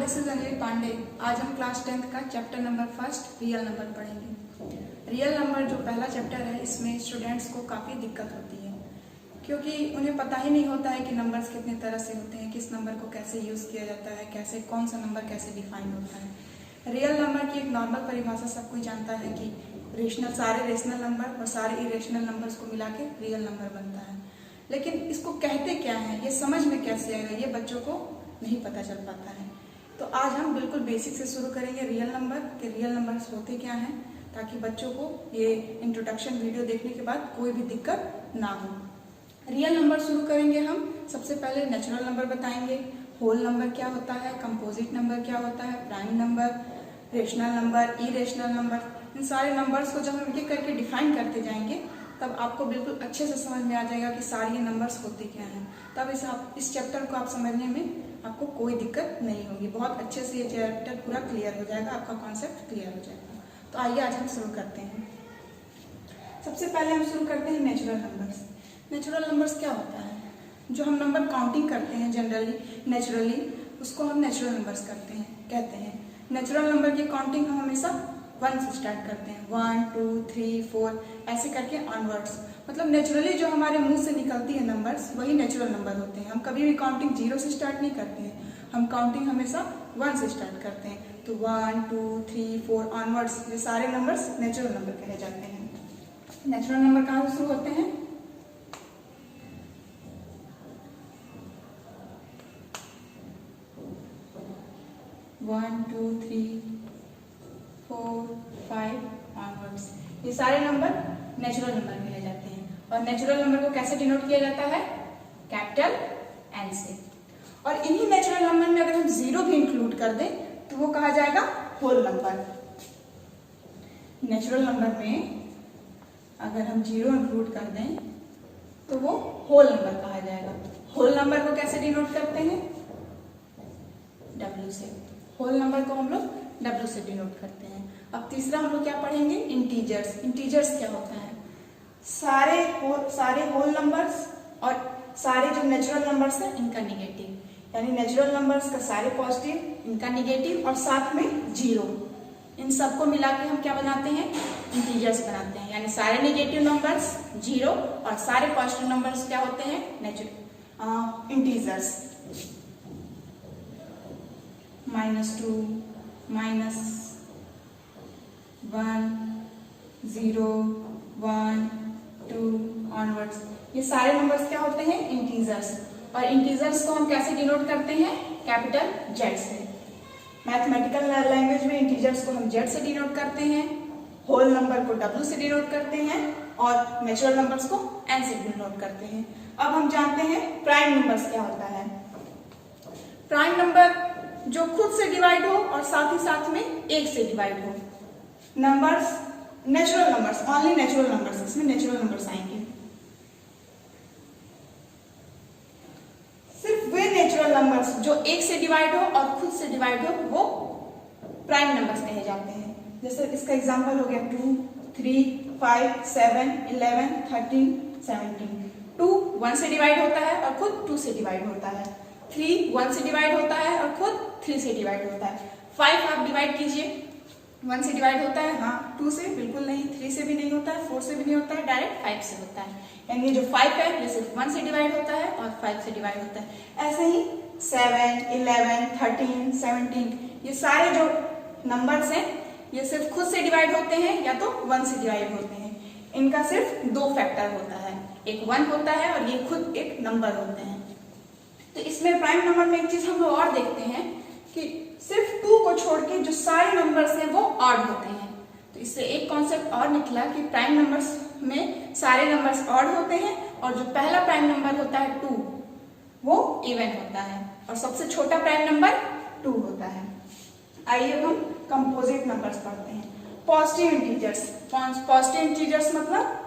This is Anjali Pandey. आज हम class 10th का chapter number first real number पढ़ेंगे। रियल नंबर जो पहला चैप्टर है, इसमें स्टूडेंट्स को काफ़ी दिक्कत होती है क्योंकि उन्हें पता ही नहीं होता है कि नंबर्स कितने तरह से होते हैं, किस नंबर को कैसे यूज़ किया जाता है, कैसे कौन सा नंबर कैसे डिफाइन होता है। रियल नंबर की एक नॉर्मल परिभाषा सब कोई जानता है कि सारे रेशनल नंबर और सारे इरेशनल नंबर्स को मिला के रियल नंबर बनता है। लेकिन इसको कहते क्या है, ये समझ में कैसे आएगा, ये बच्चों को नहीं पता चल पाता है। तो आज हम बिल्कुल बेसिक से शुरू करेंगे रियल नंबर के रियल नंबर्स होते क्या हैं, ताकि बच्चों को ये इंट्रोडक्शन वीडियो देखने के बाद कोई भी दिक्कत ना हो। रियल नंबर शुरू करेंगे हम। सबसे पहले नेचुरल नंबर बताएंगे, होल नंबर क्या होता है, कंपोजिट नंबर क्या होता है, prime number, rational number, irrational number. इन सारे नंबर्स को जब हम एक एक करके डिफाइन करते जाएंगे तब आपको बिल्कुल अच्छे से समझ में आ जाएगा कि सारे ये नंबर्स होते क्या हैं। तब इस चैप्टर को आप समझने में आपको कोई दिक्कत नहीं होगी। बहुत अच्छे से ये चैप्टर पूरा क्लियर हो जाएगा, आपका कॉन्सेप्ट क्लियर हो जाएगा। तो आइए आज हम शुरू करते हैं। सबसे पहले हम शुरू करते हैं नेचुरल नंबर्स। नेचुरल नंबर्स क्या होता है? जो हम नंबर काउंटिंग करते हैं जनरली नेचुरली, उसको हम नेचुरल नंबर्स कहते हैं। नेचुरल नंबर की काउंटिंग हम हमेशा 1 से स्टार्ट करते हैं। 1 2 3 4 ऐसे करके ऑनवर्ड्स। मतलब नेचुरली जो हमारे मुंह से निकलती है नंबर्स, वही नेचुरल नंबर होते हैं। हम कभी भी काउंटिंग 0 से स्टार्ट नहीं करते हैं, हम काउंटिंग हमेशा 1 से स्टार्ट करते हैं। तो 1 2 3 4 ऑनवर्ड्स, ये सारे नंबर्स नेचुरल नंबर कहे जाते हैं। नेचुरल नंबर कहाँ से शुरू होते हैं? 1 2 3 4 5 ऑनवर्ड्स, ये सारे नंबर नेचुरल नंबर कहे जाते हैं। और नेचुरल नंबर को कैसे डिनोट किया जाता है? कैपिटल एन से। और इन्हीं नेचुरल नंबर में अगर हम 0 भी इंक्लूड कर दें तो वो कहा जाएगा होल नंबर। नेचुरल नंबर में अगर हम 0 इंक्लूड कर दें तो वो होल नंबर कहा जाएगा। होल नंबर को कैसे डिनोट करते हैं? W से। होल नंबर को हम लोग W से डिनोट करते हैं। अब तीसरा हम लोग क्या पढ़ेंगे? इंटीजर्स। इंटीजर्स क्या होता है? सारे होल नंबर्स और सारे जो नेचुरल नंबर्स हैं इनका निगेटिव, यानी नेचुरल नंबर्स का सारे पॉजिटिव, इनका निगेटिव और साथ में 0, इन सबको मिला के हम क्या बनाते हैं? इंटीजर्स बनाते हैं। यानी सारे नेगेटिव नंबर्स 0 और सारे पॉजिटिव नंबर्स क्या होते हैं? इंटीजर्स। -2 -1 0 1 2 ऑनवर्ड्स, ये सारे नंबर्स क्या होते हैं? इंटीजर्स। और इंटीजर्स को हम कैसे डिनोट करते हैं? कैपिटल Z से। मैथमेटिकल लैंग्वेज में इंटीजर्स को हम Z से डिनोट करते हैं, होल नंबर को W से डिनोट करते हैं और नेचुरल नंबर्स को N से डिनोट करते हैं। अब हम जानते हैं प्राइम नंबर्स क्या होता है। प्राइम नंबर जो खुद से डिवाइड हो और साथ ही साथ में 1 से डिवाइड हो। Numbers natural numbers, only natural numbers, इसमें नेचुरल नंबर्स आएंगे। सिर्फ वे नेचुरल नंबर्स जो 1 से डिवाइड हो और खुद से डिवाइड हो वो प्राइम नंबर्स कहे जाते हैं। जैसे इसका एग्जांपल हो गया 2 3 5 7 11 13 17। 2 1 से डिवाइड होता है और खुद 2 से डिवाइड होता है। 3 1 से डिवाइड होता है और खुद 3 से डिवाइड होता है। 5 आप डिवाइड कीजिए, 1 से डिवाइड होता है? हाँ, 2 से बिल्कुल नहीं, 3 से भी नहीं होता है, 4 से भी नहीं होता है, डायरेक्ट 5 से होता है। यानी जो 5 है ये सिर्फ 1 से डिवाइड होता है और 5 से डिवाइड होता है। ऐसे ही 7 11 13 17, ये सारे जो नंबर्स हैं ये सिर्फ खुद से डिवाइड होते हैं या तो 1 से डिवाइड होते हैं। इनका सिर्फ 2 फैक्टर होता है, एक 1 होता है और ये खुद एक नंबर होते हैं। तो इसमें प्राइम नंबर में एक चीज हम लोग और देखते हैं कि सिर्फ 2 को छोड़ के जो सारे नंबर्स हैं वो ऑड होते हैं। तो इससे एक कॉन्सेप्ट और निकला कि प्राइम नंबर्स में सारे नंबर्स ऑड होते हैं और जो पहला प्राइम नंबर होता है 2 वो इवन होता है और सबसे छोटा प्राइम नंबर 2 होता है। आइए अब हम कंपोजिट नंबर्स पढ़ते हैं। Positive integers. पॉजिटिव इंटीजर्स मतलब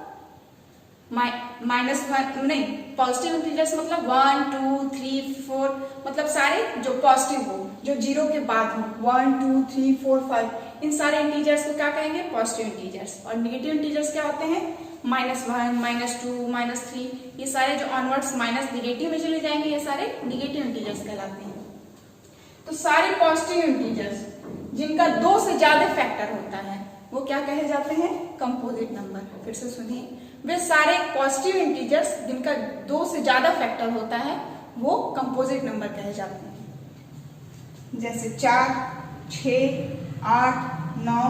-1 नहीं, पॉजिटिव इंटीजर्स मतलब 1 2 3 4, मतलब सारे जो पॉजिटिव हो, जो 0 के बाद हो, 1 2 3 4 5, इन सारे इंटीजर्स को क्या कहेंगे? Positive integers. और नेगेटिव इंटीजर्स क्या होते हैं? -1 -2 -3, ये सारे जो ऑनवर्ड्स माइनस नेगेटिव में चले जाएंगे ये सारे नेगेटिव इंटीजर्स कहलाते हैं। तो सारे पॉजिटिव इंटीजर्स जिनका 2 से ज्यादा फैक्टर होता है वो क्या कहे जाते हैं? Composite number. फिर से सुनिए, वे सारे पॉजिटिव इंटीजर्स जिनका 2 से ज्यादा फैक्टर होता है वो कंपोजिट नंबर कहे जाते हैं। जैसे 4, 6, 8, 9,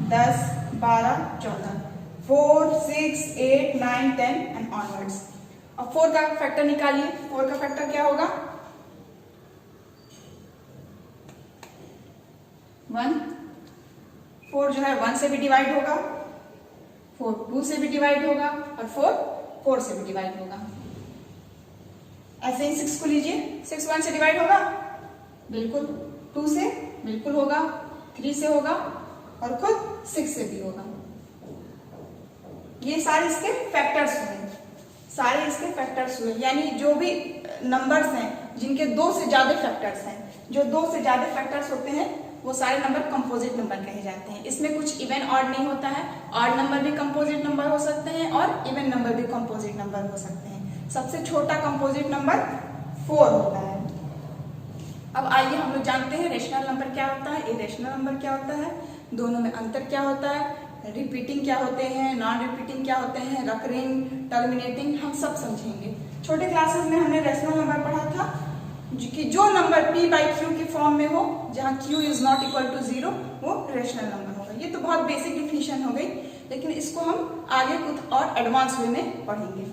10, 12, 14, 4, 6, 8, 9, 10 एंड ऑनवर्ड्स। अब 4 का फैक्टर निकालिए। 4 का फैक्टर क्या होगा? 1। 4 जो है 1 से भी डिवाइड होगा, 4 2 से भी डिवाइड होगा और 4 4 से भी डिवाइड होगा। ऐसे ही 6 को लीजिए, 6 1 से डिवाइड होगा, बिल्कुल। 2 से बिल्कुल होगा, 3 से होगा और खुद 6 से भी होगा। ये सारे इसके फैक्टर्स हुए, सारे इसके फैक्टर्स हुए। यानी जो भी नंबर्स हैं जिनके 2 से ज्यादा फैक्टर्स हैं, जो 2 से ज्यादा फैक्टर्स होते हैं वो सारे नंबर कंपोजिट नंबर कहे जाते हैं। इसमें कुछ इवन ऑड नहीं होता है। ऑड नंबर भी कंपोजिट नंबर हो सकते हैं और इवन नंबर भी कंपोजिट नंबर हो सकते हैं। सबसे छोटा कंपोजिट नंबर 4 होता है। अब आइए हम लोग जानते हैं रेशनल नंबर क्या होता है, इरेशनल नंबर क्या होता है, दोनों में अंतर क्या होता है, रिपीटिंग क्या होते हैं, नॉन रिपीटिंग क्या होते हैं, रकरिंग, टर्मिनेटिंग, हम सब समझेंगे। छोटे क्लासेस में हमने रेशनल नंबर पढ़ा था कि जो नंबर p बाई क्यू के फॉर्म में हो, जहां q is not equal to 0, वो रेशनल नंबर होगा। ये तो बहुत बेसिक डिफिनीशन हो गई, लेकिन इसको हम आगे कुछ और एडवांस वे में पढ़ेंगे।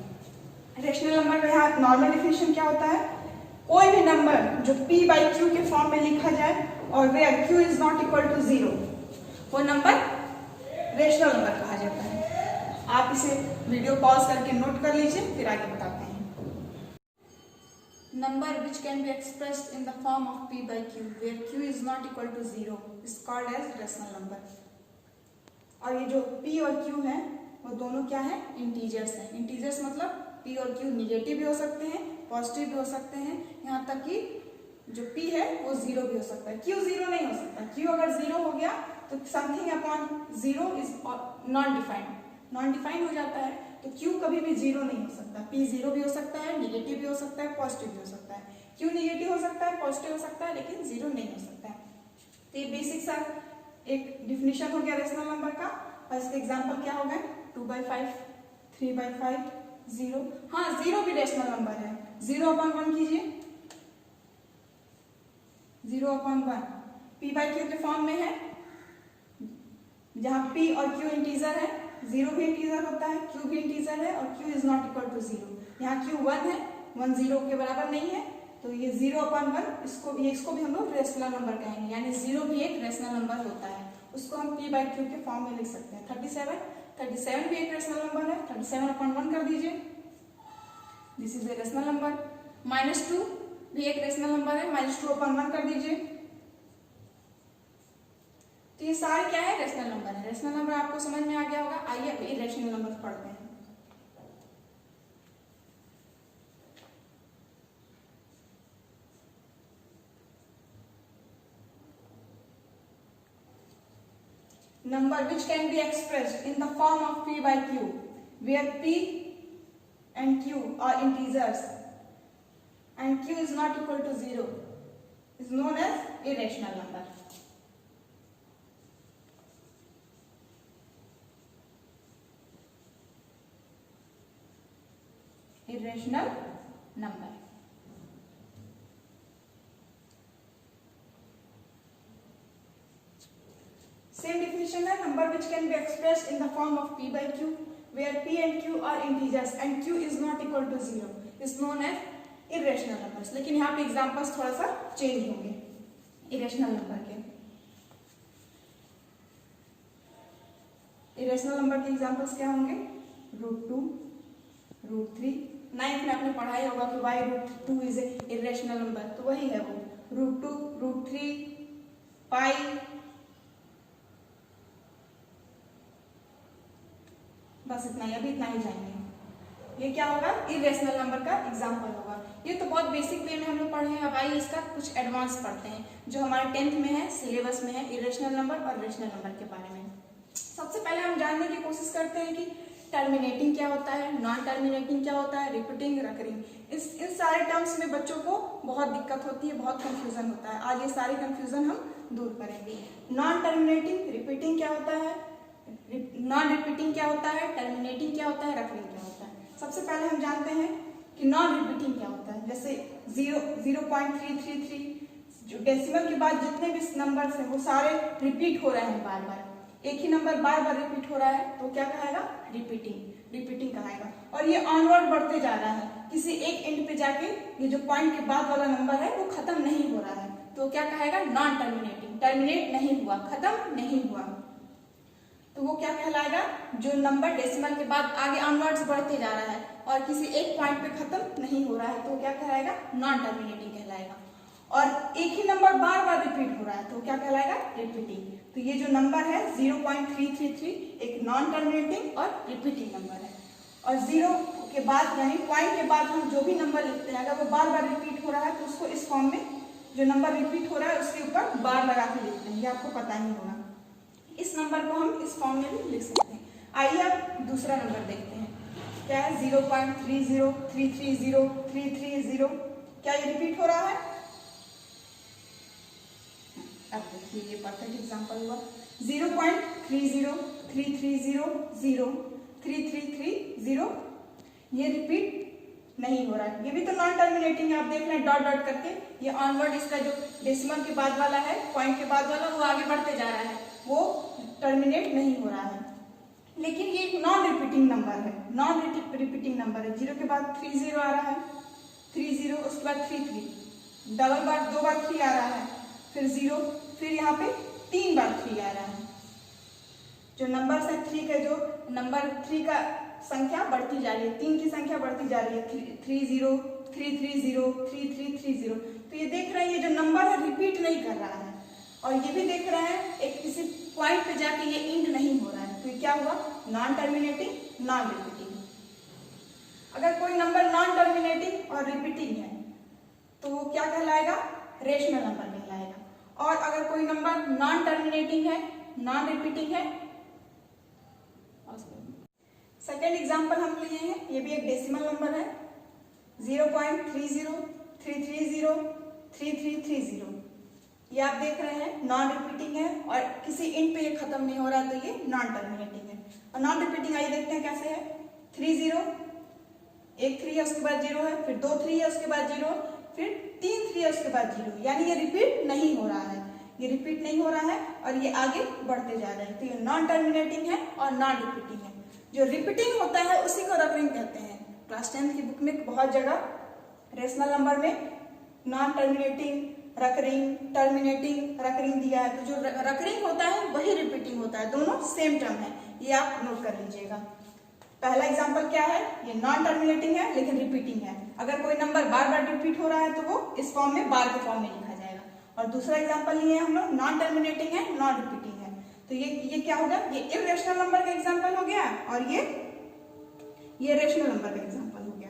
रेशनल नंबर का यहाँ नॉर्मल डिफिनीशन क्या होता है? कोई भी नंबर जो p बाई क्यू के फॉर्म में लिखा जाए और where q is not equal to 0, वो नंबर रेशनल नंबर कहा जाता है। आप इसे वीडियो पॉज करके नोट कर लीजिए, फिर आगे बताते हैं। Number which can be expressed in the form of p by q, where q is not equal to 0, is called as rational number. और ये जो p और q है वो दोनों क्या है? इंटीजर्स हैं। इंटीजर्स मतलब p और q निगेटिव भी हो सकते हैं, पॉजिटिव भी हो सकते हैं, यहाँ तक कि जो p है वो 0 भी हो सकता है। q 0 नहीं हो सकता। q अगर 0 हो गया तो something upon 0 is non defined, non defined हो जाता है। तो q कभी भी 0 नहीं हो सकता। p 0 भी हो सकता है, निगेटिव भी हो सकता है, पॉजिटिव भी हो सकता है। q निगेटिव हो सकता है, पॉजिटिव हो सकता है, लेकिन 0 नहीं हो सकता है। तो ये बेसिक सा एक डिफिनीशन हो गया रेशनल नंबर का। और इसके एग्जांपल क्या हो गए? 2/5, 3/5, 0। हाँ, 0 भी रेशनल नंबर है। 0/1 कीजिए, 0/1 p बाई क्यू के फॉर्म में है, जहां p और q इंटीजर है। 0 भी इंटीजर होता है, q भी इंटीजर है और q is not equal to 0। यहाँ q 1 है, 1 0 के बराबर नहीं है, तो ये 0/1 इसको भी हम लोग रेशनल नंबर कहेंगे। यानी 0 भी एक रेशनल नंबर होता है, उसको हम p बाई क्यू के फॉर्म में लिख सकते हैं। 37 भी एक रेशनल नंबर है, 37/1 कर दीजिए, this is a rational number. -2 भी एक रेशनल नंबर है, -2/1 कर दीजिए। तो ये सारे क्या है? रेशनल नंबर है। रेशनल नंबर आपको समझ में आ गया होगा। आइए अब इरेशनल नंबर पढ़ते हैं। Number which can be expressed in the form of p by q, where p and q are integers and q is not equal to 0, is known as irrational number. Irrational number. Same definition है, number which can be expressed in the form of p by q, where p and q are integers and q is not equal to 0, is known as irrational numbers. लेकिन यहाँ पे examples थोड़ा सा change होंगे irrational number के। Irrational number के examples क्या होंगे? √2, √3। 9th में आपने पढ़ा ही होगा कि y √2 is a irrational number, तो वही है वो √2, √3, पाई, बस इतना ही, अभी इतना ही जाएंगे। ये क्या होगा? इरेशनल नंबर का एग्जाम्पल होगा। ये तो बहुत बेसिक वे में हम लोग पढ़े हैं। अब आइए इसका कुछ एडवांस पढ़ते हैं जो हमारे 10th में है, सिलेबस में है, इरेशनल नंबर और रेशनल नंबर के बारे में। सबसे पहले हम जानने की कोशिश करते हैं कि टर्मिनेटिंग क्या होता है, नॉन टर्मिनेटिंग क्या होता है, रिपीटिंग, रिकरिंग, इन सारे टर्म्स में बच्चों को बहुत दिक्कत होती है, बहुत कंफ्यूजन होता है। आज ये सारे कंफ्यूजन हम दूर करेंगे। नॉन टर्मिनेटिंग रिपीटिंग क्या होता है, नॉन रिपीटिंग क्या होता है, टर्मिनेटिंग क्या होता है, रिकरिंग क्या होता है। सबसे पहले हम जानते हैं कि नॉन रिपीटिंग क्या होता है। जैसे 0.333 जो डेसिमल के बाद जितने भी नंबर्स हैं वो सारे रिपीट हो रहे हैं, बार बार एक ही नंबर बार बार रिपीट हो रहा है, तो क्या कहेगा, रिपीटिंग कहेगा। और ये ऑनवर्ड बढ़ते जा रहा है, किसी एक एंड पे जाके ये जो पॉइंट के बाद वाला नंबर है वो खत्म नहीं हो रहा है, तो क्या कहेगा, नॉन टर्मिनेटिंग, टर्मिनेट नहीं हुआ, खत्म नहीं हुआ, तो वो क्या कहलाएगा, जो नंबर डेसिमल के बाद आगे ऑनवर्ड्स बढ़ते जा रहा है और किसी एक पॉइंट पे खत्म नहीं हो रहा है, तो क्या कहलाएगा, नॉन टर्मिनेटिंग कहलाएगा। और एक ही नंबर बार बार रिपीट हो रहा है, तो क्या कहलाएगा, रिपीटिंग। तो ये जो नंबर है 0.333 एक नॉन टर्मिनेटिंग और रिपीटिंग नंबर है। और 0 के बाद यानी पॉइंट के बाद हम जो भी नंबर लिखते हैं अगर वो बार बार रिपीट हो रहा है तो उसको इस फॉर्म में, जो नंबर रिपीट हो रहा है उसके ऊपर बार लगा के लिखते हैं, ये आपको पता ही होगा। इस नंबर को हम इस फॉर्म में भी लिख सकते हैं। आइए अब दूसरा नंबर देखते हैं, क्या है 0.30330 क्या ये रिपीट हो रहा है। अब देखिए ये परफेक्ट एग्जांपल हुआ 0.30330 ये रिपीट नहीं हो रहा है, ये भी तो नॉन टर्मिनेटिंग है। आप देख रहे हैं डॉट डॉट करके, ये ऑनवर्ड इसका जो डेसिमल के बाद वाला है, पॉइंट के बाद वाला, वो आगे बढ़ते जा रहा है, वो टर्मिनेट नहीं हो रहा है। लेकिन ये एक नॉन रिपीटिंग नंबर है, नॉन रिपीटिंग नंबर है। 0 के बाद 30 आ रहा है, 30, उसके बाद 33, डबल बार 2 बार 3 आ रहा है, फिर 0, फिर यहाँ पे 3 बार 3 आ रहा है। जो नंबर है 3 का, जो नंबर 3 का संख्या बढ़ती जा रही है, 3 की संख्या बढ़ती जा रही है, 30, 330, 3330। तो ये देख रहे हैं ये जो नंबर है रिपीट नहीं कर रहा है, और ये भी देख रहे हैं एक किसी पॉइंट पे जाके ये एंड नहीं हो रहा है, तो ये क्या हुआ, नॉन टर्मिनेटिंग, नॉन रिपीटिंग। अगर कोई नंबर नॉन टर्मिनेटिंग और रिपीटिंग है तो वो क्या कहलाएगा, रेशनल नंबर कहलाएगा। और अगर कोई नंबर नॉन टर्मिनेटिंग है, नॉन रिपीटिंग है, सेकेंड एग्जांपल हम लिए हैं, ये भी एक डेसिमल नंबर है 0.303303330। ये आप देख रहे हैं नॉन रिपीटिंग है और किसी इंड पे ये खत्म नहीं हो रहा है, तो ये नॉन टर्मिनेटिंग है। और नॉन रिपीटिंग आइए देखते हैं कैसे है, 30, एक 3 है उसके बाद 0 है, फिर 2 3 है उसके बाद 0, फिर 3 3 है उसके बाद 0, यानी ये रिपीट नहीं हो रहा है, ये रिपीट नहीं हो रहा है और ये आगे बढ़ते जा रहे हैं, तो ये नॉन टर्मिनेटिंग है और नॉन रिपीटिंग है। जो रिपीटिंग होता है उसी को रिकरिंग कहते हैं। क्लास 10th की बुक में बहुत जगह रेशनल नंबर में non terminating, recurring, terminating, recurring दिया है, तो जो रिकरिंग होता है वही रिपीटिंग होता है, दोनों सेम टर्म है, ये आप नोट कर लीजिएगा। पहला एग्जांपल क्या है, ये नॉन टर्मिनेटिंग है लेकिन रिपीटिंग है। अगर कोई नंबर बार बार रिपीट हो रहा है तो वो इस फॉर्म में, बार के फॉर्म में लिखा जाएगा। और दूसरा एग्जांपल लिए हम लोग, नॉन टर्मिनेटिंग है, नॉन रिपीटिंग है, तो ये क्या होगा, ये इर्रेशनल नंबर का एग्जांपल हो गया और ये रेशनल नंबर का एग्जांपल हो गया।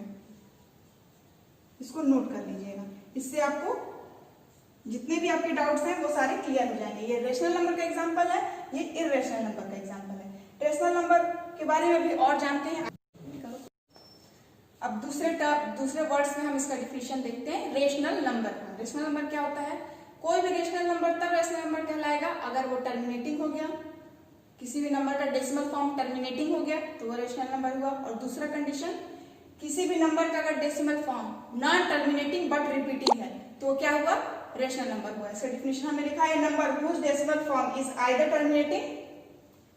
इसको नोट कर लीजिएगा, इससे आपको जितने भी आपके डाउट्स हैं वो सारे क्लियर हो जाएंगे। ये रेशनल नंबर का एग्जांपल है, ये इर्रेशनल नंबर का एग्जांपल है। रेशनल नंबर के बारे में भी और जानते हैं। अब दूसरे वर्ड्स में हम इसका डिफिनेशन देखते हैं रेशनल नंबर का। रेशनल नंबर क्या होता है, कोई भी रेशनल नंबर तब रेशनल नंबर कहलाएगा अगर वो टर्मिनेटिंग हो गया, किसी भी नंबर का डेसिमल फॉर्म टर्मिनेटिंग हो गया तो वो रेशनल नंबर हुआ। और दूसरा कंडीशन, किसी भी नंबर का अगर decimal form non terminating but repeating है तो क्या हुआ, रेशनल नंबर हुआ। इसका डिफिनेशन हमें लिखा है, number whose decimal form is either terminating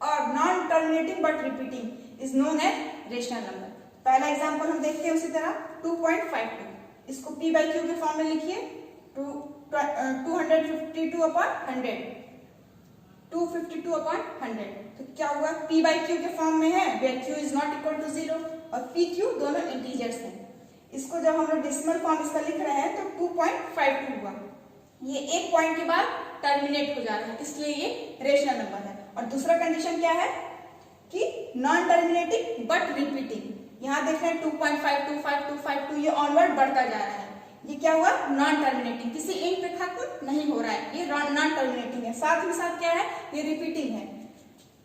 or non terminating but repeating is known as rational number. पहला एग्जांपल हम देखते हैं उसी तरह 2.52, इसको p by q के फॉर्म में लिखिए, 252/100, 252/100। तो क्या हुआ, p by q के फॉर्म में है where q is not equal to 0 और pq दोनों इंटीजर्स हैं। इसको जब हम लोग डेसिमल फॉर्म इसका लिख रहे हैं तो 2.52 हुआ, ये एक पॉइंट के बाद टर्मिनेट हो जा रहा है, इसलिए ये रेशनल नंबर है। और दूसरा कंडीशन क्या है कि नॉन टर्मिनेटिंग बट रिपीटिंग। यहाँ देख रहे हैं 2.52, 52, 52, ये ऑनवर्ड बढ़ता जा रहा है, ये क्या हुआ, नॉन टर्मिनेटिंग, किसी एंड पे खत्म नहीं हो रहा है, ये नॉन टर्मिनेटिंग है। साथ ही साथ क्या है, ये रिपीटिंग है।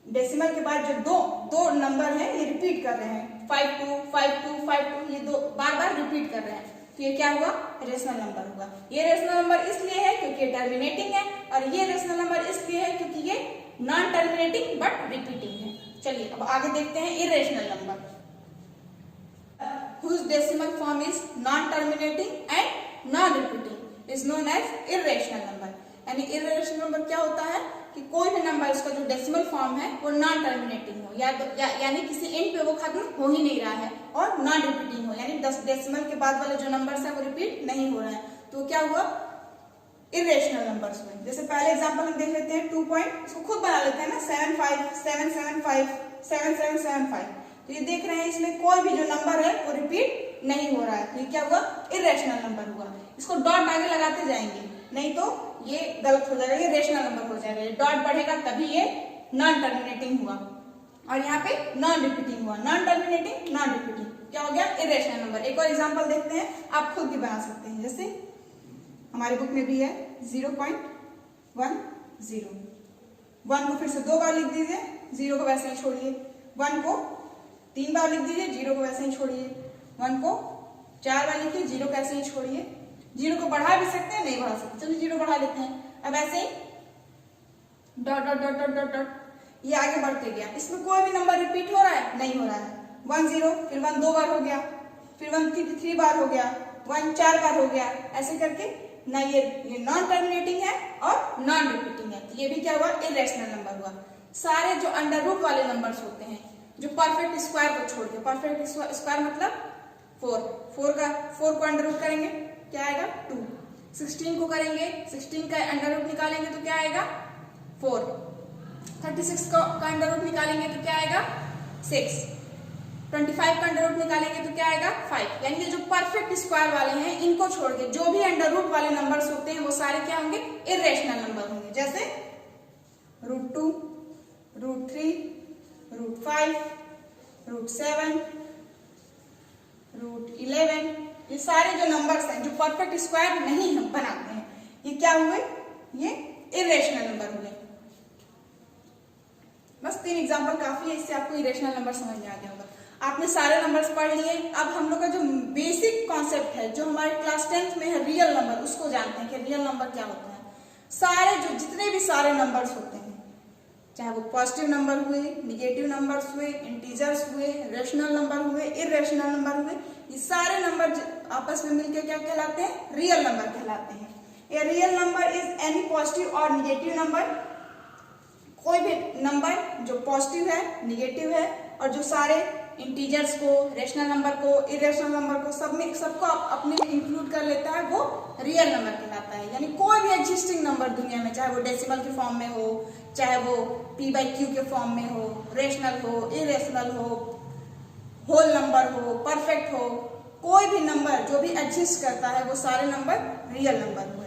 डेसिमल के बाद जो दो नंबर है ये रिपीट कर रहे हैं, 52, 52, 52, ये दो बार बार रिपीट कर रहे हैं, तो ये क्या हुआ, रेशनल नंबर हुआ। ये रेशनल नंबर इसलिए है क्योंकि ये टर्मिनेटिंग है, और ये रेशनल नंबर इसलिए है क्योंकि ये नॉन टर्मिनेटिंग बट रिपीटिंग है। चलिए अब आगे देखते हैं irrational number, whose decimal form is non-terminating and non-repeating is known as irrational number। यानी irrational number क्या होता है कि कोई भी नंबर इसका जो डेसिमल फॉर्म है वो नॉन टर्मिनेटिंग हो, यानी किसी एंड पे वो खत्म हो ही नहीं रहा है, और नॉन रिपीटिंग हो, यानी 10 डेसिमल के बाद वाले जो नंबर्स है वो रिपीट नहीं हो रहे हैं, तो क्या हुआ, इरेशनल नंबर्स हुए। जैसे पहले एग्जांपल हम देख लेते हैं 2 पॉइंट, इसको खुद बना लेते हैं ना, 75, 775, 7775, तो ये देख रहे हैं इसमें कोई भी जो नंबर है वो रिपीट नहीं हो रहा है, तो ये क्या हुआ, इरेशनल नंबर हुआ। इसको डॉट आगे लगाते जाएंगे, नहीं तो ये गलत हो जाएगा, ये रेशनल नंबर हो जाएगा, डॉट बढ़ेगा तभी ये नॉन टर्मिनेटिंग हुआ, और यहाँ पे नॉन रिपीटिंग हुआ, नॉन टर्मिनेटिंग नॉन रिपीटिंग, क्या हो गया, इरेशनल नंबर। एक और एग्जांपल देखते हैं, आप खुद भी बना सकते हैं, जैसे हमारे बुक में भी है 0.10, 1 को फिर से 2 बार लिख दीजिए, 0 को वैसे ही छोड़िए, 1 को 3 बार लिख दीजिए, 0 को वैसे ही छोड़िए, 1 को 4 बार लिखिए, 0 को ऐसे ही छोड़िए, 0 को बढ़ा भी सकते हैं, नहीं बढ़ा सकते, चलिए 0 बढ़ा लेते हैं। अब ऐसे ही dot dot dot dot dot dot, ये आगे बढ़ते गया, इसमें कोई भी नंबर रिपीट हो रहा है, नहीं हो रहा है, 1 0, फिर 1 2 बार हो गया, फिर 1 3 बार हो गया, 1 4 बार हो गया, ऐसे करके ना ये नॉन टर्मिनेटिंग है और नॉन रिपीटिंग है, तो ये भी क्या हुआ, इरेशनल नंबर हुआ। सारे जो अंडर रूट वाले नंबर्स होते हैं, जो परफेक्ट स्क्वायर को छोड़ के, परफेक्ट स्क्वायर मतलब 4 को अंडर रूट करेंगे क्या आएगा, 2, 16 को करेंगे, 16 का अंडर रूट निकालेंगे तो क्या आएगा, 4, 36 का अंडर रूट निकालेंगे तो क्या आएगा, 6, 25 का अंडर रूट निकालेंगे तो क्या आएगा, 5। यानी ये जो परफेक्ट स्क्वायर वाले हैं इनको छोड़ के जो भी अंडर रूट वाले नंबर्स होते हैं वो सारे क्या होंगे, इरेशनल नंबर होंगे, जैसे √2, √3, √5, √7, √11, ये सारे जो नंबर्स हैं जो परफेक्ट स्क्वायर नहीं हम बनाते हैं, ये क्या हुए, ये इरेशनल नंबर हुए। बस 3 एग्जांपल काफी है, इससे आपको इरेशनल नंबर समझ में आ गया होगा। आपने सारे नंबर्स पढ़ लिए, अब हम लोग का जो बेसिक कॉन्सेप्ट है जो हमारे क्लास 10th में है, रियल नंबर, उसको जानते हैं कि रियल नंबर क्या होता है। सारे जो जितने भी सारे नंबर्स होते हैं, चाहे वो पॉजिटिव नंबर हुए, निगेटिव नंबर्स हुए, इंटीजर्स हुए, रेशनल नंबर हुए, इरेशनल नंबर हुए, ये सारे नंबर आपस में मिलकर क्या कहलाते हैं, रियल नंबर कहलाते हैं। A real number is any positive और निगेटिव नंबर, कोई भी नंबर जो पॉजिटिव है, निगेटिव है, और जो सारे इंटीजर्स को, रेशनल नंबर को, इरेशनल नंबर को सबको अपने में इंक्लूड कर लेता है, वो रियल नंबर कहलाता है। यानी कोई भी एग्जिस्टिंग नंबर दुनिया में, चाहे वो डेसिमल के फॉर्म में हो, चाहे वो p/q के फॉर्म में हो, रेशनल हो, इरेशनल हो, होल नंबर हो, परफेक्ट हो, कोई भी नंबर जो भी एग्जिस्ट करता है वो सारे नंबर रियल नंबर हो।